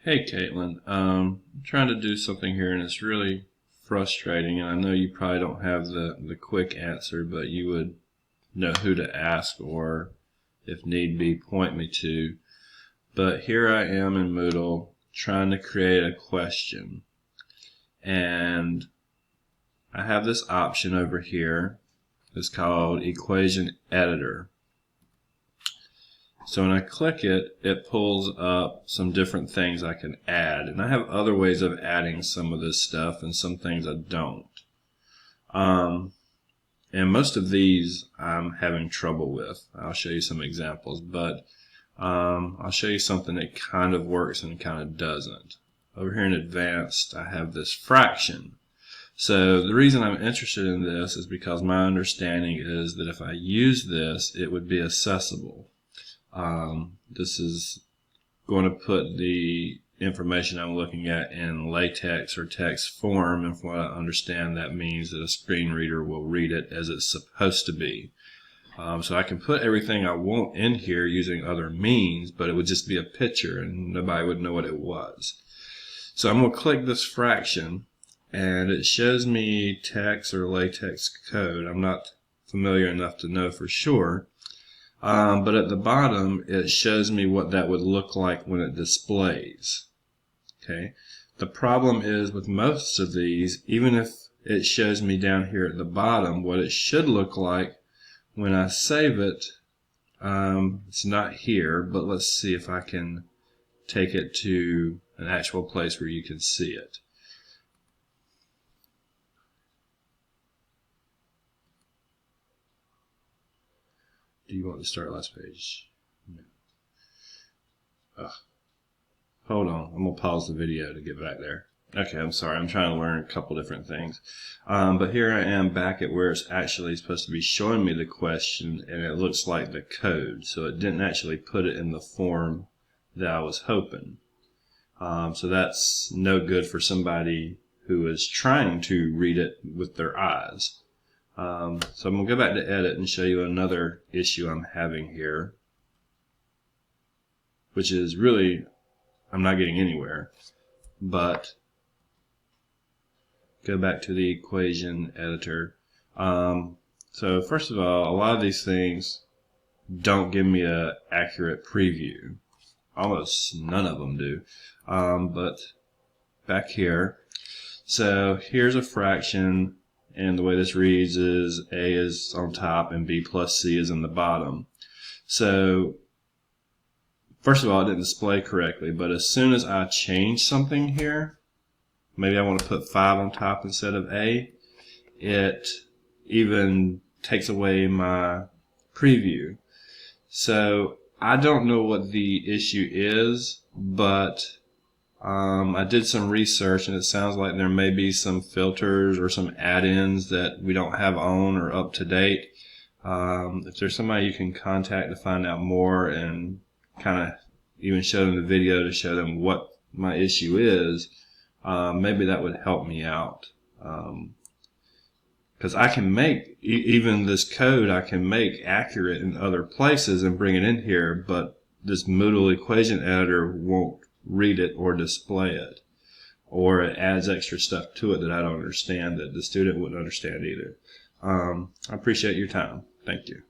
Hey Caitlin, I'm trying to do something here and it's really frustrating, and I know you probably don't have the quick answer, but you would know who to ask or, if need be, point me to. But here I am in Moodle trying to create a question, and I have this option over here. It's called Equation Editor. So when I click it, it pulls up some different things I can add. And I have other ways of adding some of this stuff and some things I don't. And most of these I'm having trouble with. I'll show you some examples, but I'll show you something that kind of works and kind of doesn't. Over here in Advanced, I have this fraction. So the reason I'm interested in this is because my understanding is that if I use this, it would be accessible. This is going to put the information I'm looking at in LaTeX or text form, and from what I understand, that means that a screen reader will read it as it's supposed to be. So I can put everything I want in here using other means, but it would just be a picture and nobody would know what it was. So I'm going to click this fraction and it shows me text or LaTeX code. I'm not familiar enough to know for sure. But at the bottom, it shows me what that would look like when it displays. Okay. The problem is with most of these, even if it shows me down here at the bottom what it should look like when I save it, it's not here, but let's see if I can take it to an actual place where you can see it. Do you want to start last page? No. Hold on. I'm going to pause the video to get back there. Okay, I'm sorry. I'm trying to learn a couple different things. But here I am back at where it's actually supposed to be showing me the question, and it looks like the code. So it didn't actually put it in the form that I was hoping. So that's no good for somebody who is trying to read it with their eyes. So I'm going to go back to edit and show you another issue I'm having here, which is really, I'm not getting anywhere, but go back to the equation editor. So first of all, a lot of these things don't give me an accurate preview. Almost none of them do. But back here, so here's a fraction. And the way this reads is A is on top and B plus C is in the bottom. So first of all, it didn't display correctly, but as soon as I change something here, maybe I want to put 5 on top instead of A, it even takes away my preview. So I don't know what the issue is, but I did some research and it sounds like there may be some filters or some add-ins that we don't have on or up to date. If there's somebody you can contact to find out more and kind of even show them the video to show them what my issue is, maybe that would help me out. Because I can make, even this code I can make accurate in other places and bring it in here, but this Moodle equation editor won't read it or display it, or it adds extra stuff to it that I don't understand that the student wouldn't understand either. I appreciate your time. Thank you.